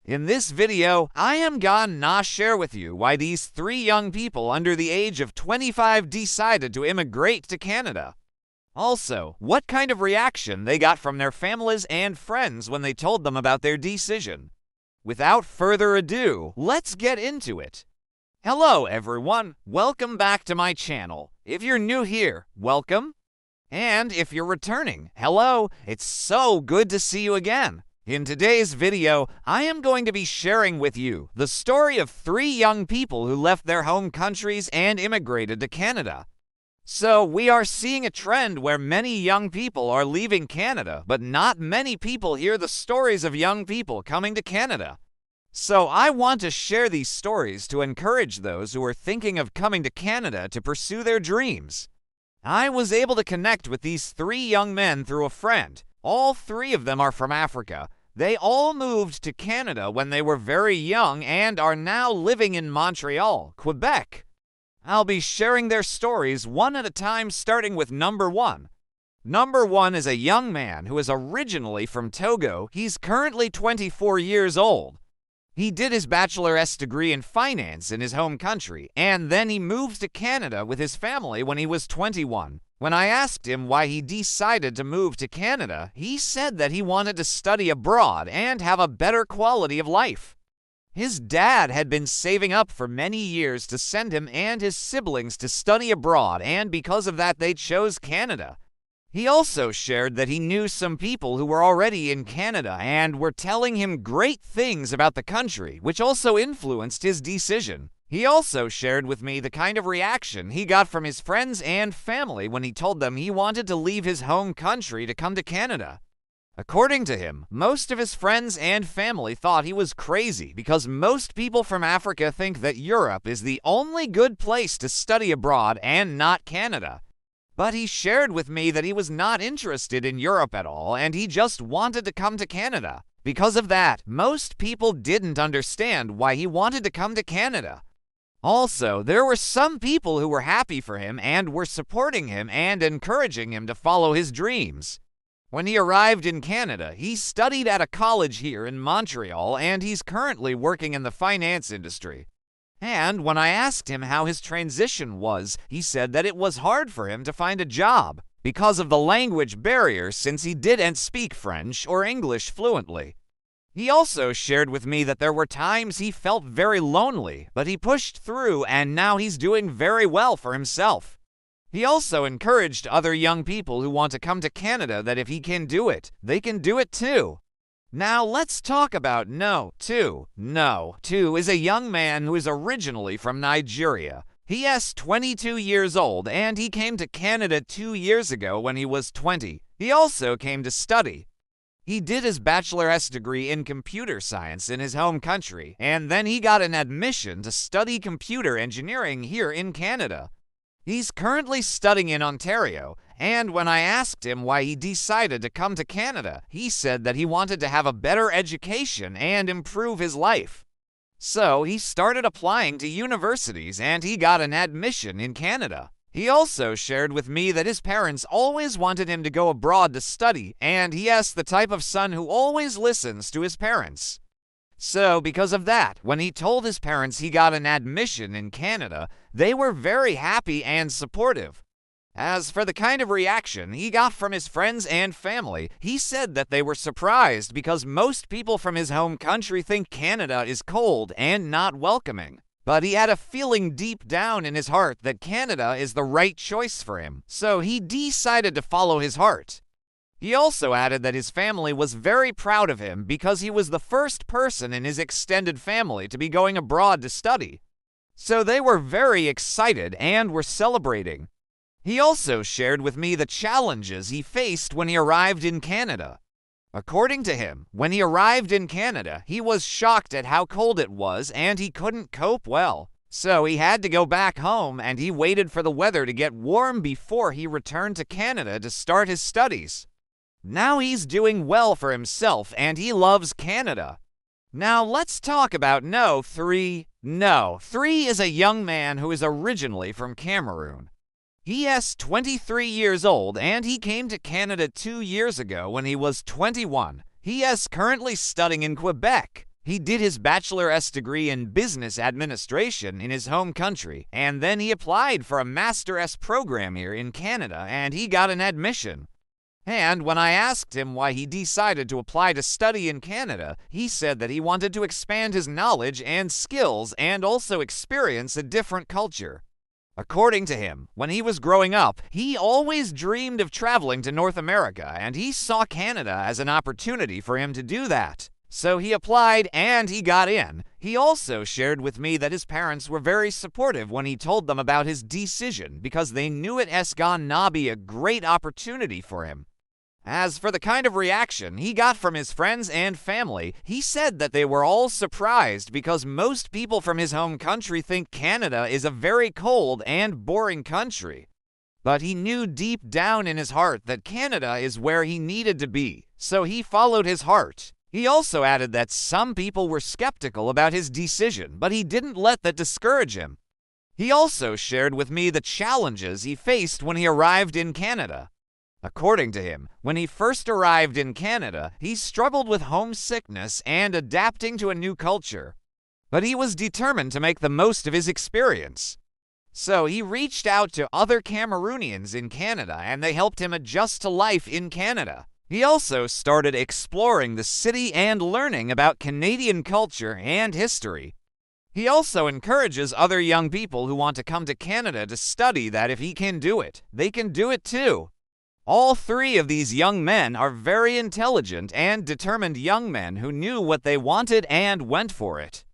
In this video, I am gonna share with you why these three young people under the age of 25 decided to immigrate to Canada. Also, what kind of reaction they got from their families and friends when they told them about their decision. Without further ado, let's get into it. Hello everyone, welcome back to my channel. If you're new here, welcome. And if you're returning, hello, it's so good to see you again. In today's video, I am going to be sharing with you the story of three young people who left their home countries and immigrated to Canada. So we are seeing a trend where many young people are leaving Canada, but not many people hear the stories of young people coming to Canada. So I want to share these stories to encourage those who are thinking of coming to Canada to pursue their dreams. I was able to connect with these three young men through a friend. All three of them are from Africa. They all moved to Canada when they were very young and are now living in Montreal, Quebec. I'll be sharing their stories one at a time, starting with number one. Number one is a young man who is originally from Togo. He's currently 24 years old. He did his bachelor's degree in finance in his home country, and then he moved to Canada with his family when he was 21. When I asked him why he decided to move to Canada, he said that he wanted to study abroad and have a better quality of life. His dad had been saving up for many years to send him and his siblings to study abroad, and because of that they chose Canada. He also shared that he knew some people who were already in Canada and were telling him great things about the country, which also influenced his decision. He also shared with me the kind of reaction he got from his friends and family when he told them he wanted to leave his home country to come to Canada. According to him, most of his friends and family thought he was crazy because most people from Africa think that Europe is the only good place to study abroad and not Canada. But he shared with me that he was not interested in Europe at all and he just wanted to come to Canada. Because of that, most people didn't understand why he wanted to come to Canada. Also, there were some people who were happy for him and were supporting him and encouraging him to follow his dreams. When he arrived in Canada, he studied at a college here in Montreal and he's currently working in the finance industry. And when I asked him how his transition was, he said that it was hard for him to find a job because of the language barrier since he didn't speak French or English fluently. He also shared with me that there were times he felt very lonely, but he pushed through and now he's doing very well for himself. He also encouraged other young people who want to come to Canada that if he can do it, they can do it too. Now let's talk about No. 2. No. 2 is a young man who is originally from Nigeria. He is 22 years old and he came to Canada 2 years ago when he was 20. He also came to study. He did his bachelor's degree in computer science in his home country, and then he got an admission to study computer engineering here in Canada. He's currently studying in Ontario, and when I asked him why he decided to come to Canada, he said that he wanted to have a better education and improve his life. So he started applying to universities and he got an admission in Canada. He also shared with me that his parents always wanted him to go abroad to study, and he is the type of son who always listens to his parents. So because of that, when he told his parents he got an admission in Canada, they were very happy and supportive. As for the kind of reaction he got from his friends and family, he said that they were surprised because most people from his home country think Canada is cold and not welcoming. But he had a feeling deep down in his heart that Canada is the right choice for him, so he decided to follow his heart. He also added that his family was very proud of him because he was the first person in his extended family to be going abroad to study. So they were very excited and were celebrating. He also shared with me the challenges he faced when he arrived in Canada. According to him, when he arrived in Canada, he was shocked at how cold it was and he couldn't cope well. So he had to go back home and he waited for the weather to get warm before he returned to Canada to start his studies. Now he's doing well for himself and he loves Canada. Now let's talk about No. 3. No. 3 is a young man who is originally from Cameroon. He is 23 years old and he came to Canada 2 years ago when he was 21. He is currently studying in Quebec. He did his bachelor's degree in business administration in his home country, and then he applied for a master's program here in Canada, and he got an admission. And when I asked him why he decided to apply to study in Canada, he said that he wanted to expand his knowledge and skills and also experience a different culture. According to him, when he was growing up, he always dreamed of traveling to North America, and he saw Canada as an opportunity for him to do that. So he applied and he got in. He also shared with me that his parents were very supportive when he told them about his decision because they knew it's gonna be a great opportunity for him. As for the kind of reaction he got from his friends and family, he said that they were all surprised because most people from his home country think Canada is a very cold and boring country. But he knew deep down in his heart that Canada is where he needed to be, so he followed his heart. He also added that some people were skeptical about his decision, but he didn't let that discourage him. He also shared with me the challenges he faced when he arrived in Canada. According to him, when he first arrived in Canada, he struggled with homesickness and adapting to a new culture. But he was determined to make the most of his experience. So he reached out to other Cameroonians in Canada, and they helped him adjust to life in Canada. He also started exploring the city and learning about Canadian culture and history. He also encourages other young people who want to come to Canada to study that if he can do it, they can do it too. All three of these young men are very intelligent and determined young men who knew what they wanted and went for it.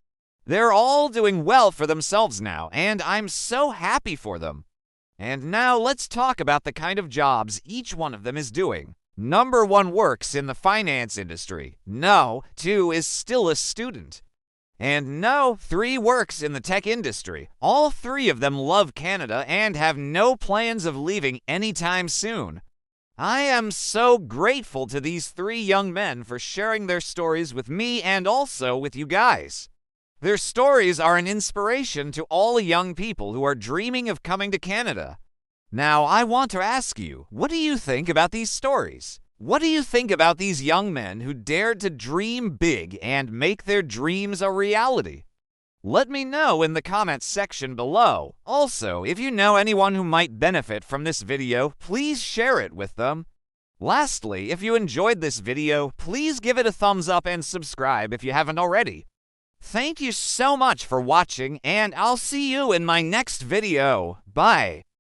They're all doing well for themselves now, and I'm so happy for them. And now let's talk about the kind of jobs each one of them is doing. Number 1 works in the finance industry. No, 2 is still a student. And no, 3 works in the tech industry. All 3 of them love Canada and have no plans of leaving anytime soon. I am so grateful to these 3 young men for sharing their stories with me and also with you guys. Their stories are an inspiration to all young people who are dreaming of coming to Canada. Now, I want to ask you, what do you think about these stories? What do you think about these young men who dared to dream big and make their dreams a reality? Let me know in the comments section below. Also, if you know anyone who might benefit from this video, please share it with them. Lastly, if you enjoyed this video, please give it a thumbs up and subscribe if you haven't already. Thank you so much for watching, and I'll see you in my next video. Bye.